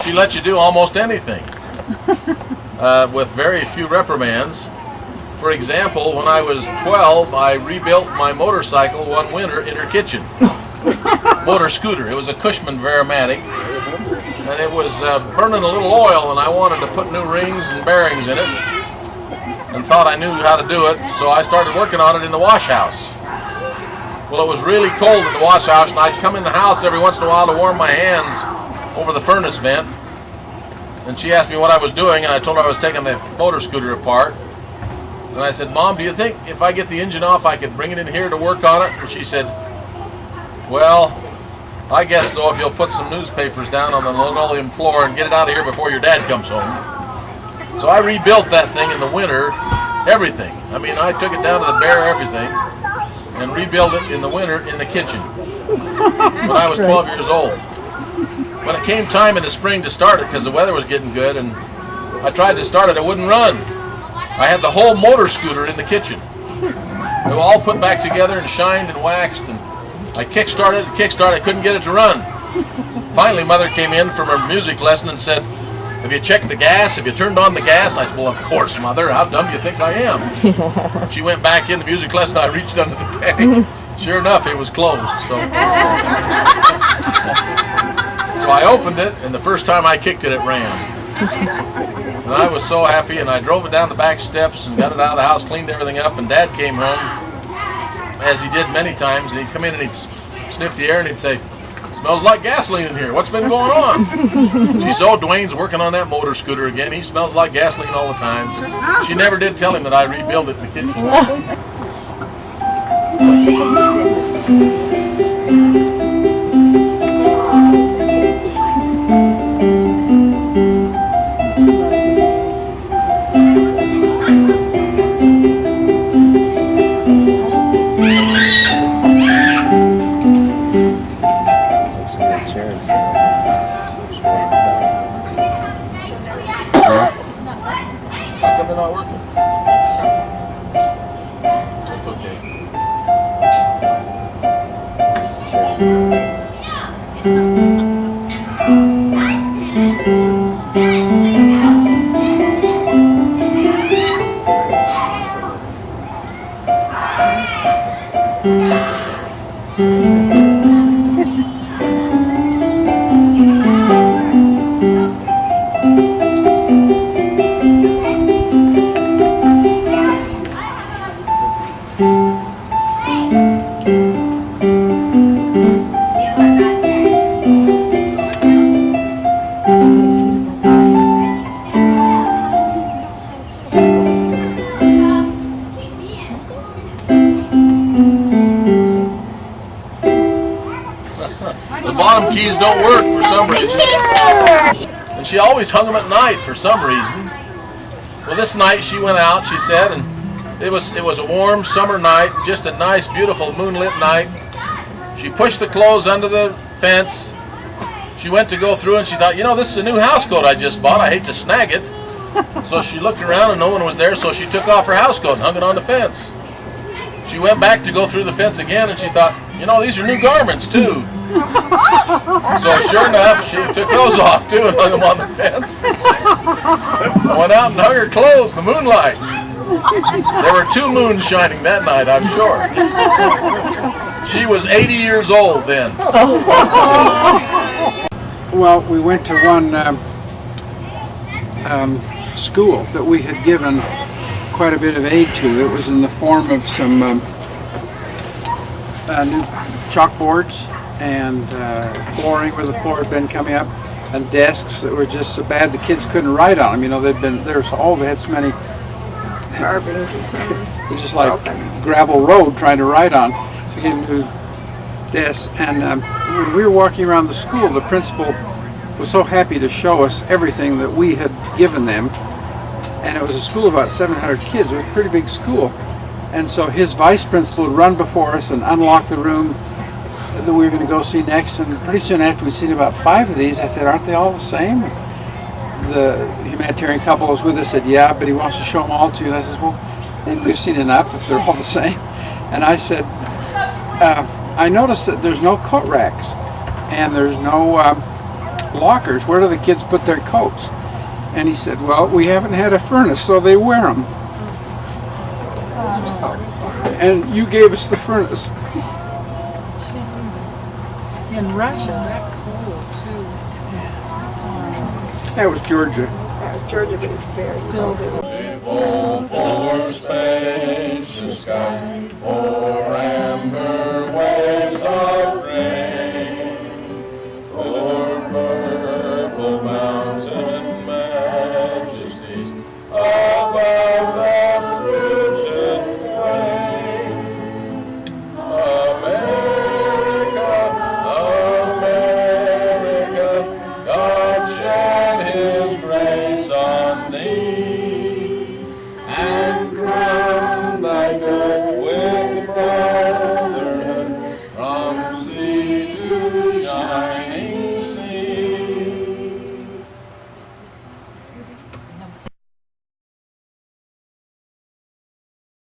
She lets you do almost anything with very few reprimands. For example, when I was 12, I rebuilt my motorcycle one winter in her kitchen. Motor scooter. It was a Cushman Varimatic, and it was burning a little oil, and I wanted to put new rings and bearings in it, and thought I knew how to do it, so I started working on it in the wash house. Well, it was really cold in the wash house, and I'd come in the house every once in a while to warm my hands over the furnace vent. And she asked me what I was doing, and I told her I was taking the motor scooter apart. And I said, "Mom, do you think if I get the engine off, I could bring it in here to work on it?" And she said, "Well, I guess so, if you'll put some newspapers down on the linoleum floor and get it out of here before your dad comes home." So I rebuilt that thing in the winter, everything. I mean, I took it down to the bare everything and rebuilt it in the winter in the kitchen when I was 12 years old. When it came time in the spring to start it, because the weather was getting good, and I tried to start it, it wouldn't run. I had the whole motor scooter in the kitchen. They were all put back together and shined and waxed, and I kick-started, I couldn't get it to run. Finally, Mother came in from her music lesson and said, "Have you checked the gas? Have you turned on the gas?" I said, "Well, of course, Mother. How dumb do you think I am?" She went back in the music lesson. I reached under the tank. Sure enough, it was closed. So I opened it, and the first time I kicked it, it ran. And I was so happy, and I drove it down the back steps and got it out of the house, cleaned everything up, and Dad came home, as he did many times, and he'd come in and he'd sniff the air and he'd say, "Smells like gasoline in here. What's been going on?" She said, "Oh, Dwayne's working on that motor scooter again. He smells like gasoline all the time." She never did tell him that I rebuilt it in the kitchen. How come they're not working? That's okay. The bottom keys don't work for some reason. And she always hung them at night for some reason. Well, this night she went out, she said, and it was a warm summer night, just a nice, beautiful moonlit night. She pushed the clothes under the fence. She went to go through and she thought, you know, this is a new house coat I just bought. I hate to snag it. So she looked around and no one was there, so she took off her house coat and hung it on the fence. She went back to go through the fence again and she thought, you know, these are new garments too. So sure enough, she took those off too and hung them on the fence. Went out and hung her clothes in the moonlight. There were 2 moons shining that night, I'm sure. She was 80 years old then. Well, we went to one school that we had given quite a bit of aid to. It was in the form of some new chalkboards and flooring where the floor had been coming up, and desks that were just so bad the kids couldn't write on them. You know, they had so many carvings, just like gravel road trying to write on. So get new desks. And when we were walking around the school, the principal was so happy to show us everything that we had given them. And it was a school of about 700 kids. It was a pretty big school. And so his vice principal would run before us and unlock the room that we were going to go see next. And pretty soon after we'd seen about 5 of these, I said, "Aren't they all the same?" The humanitarian couple was with us said, "Yeah, but he wants to show them all to you." And I said, "Well, maybe we've seen enough if they're all the same." And I said, "I noticed that there's no coat racks and there's no lockers. Where do the kids put their coats?" And he said, "Well, we haven't had a furnace, so they wear them." And you gave us the furnace. In Russia, that cold too. That was Georgia. That was Georgia, but it's very Still, Full for spacious sky, for amber waves of rain, for purple mountain majesties above the fruited plain. America, America, God shed His grace on thee, and crown thy girth with brotherhood from sea to shining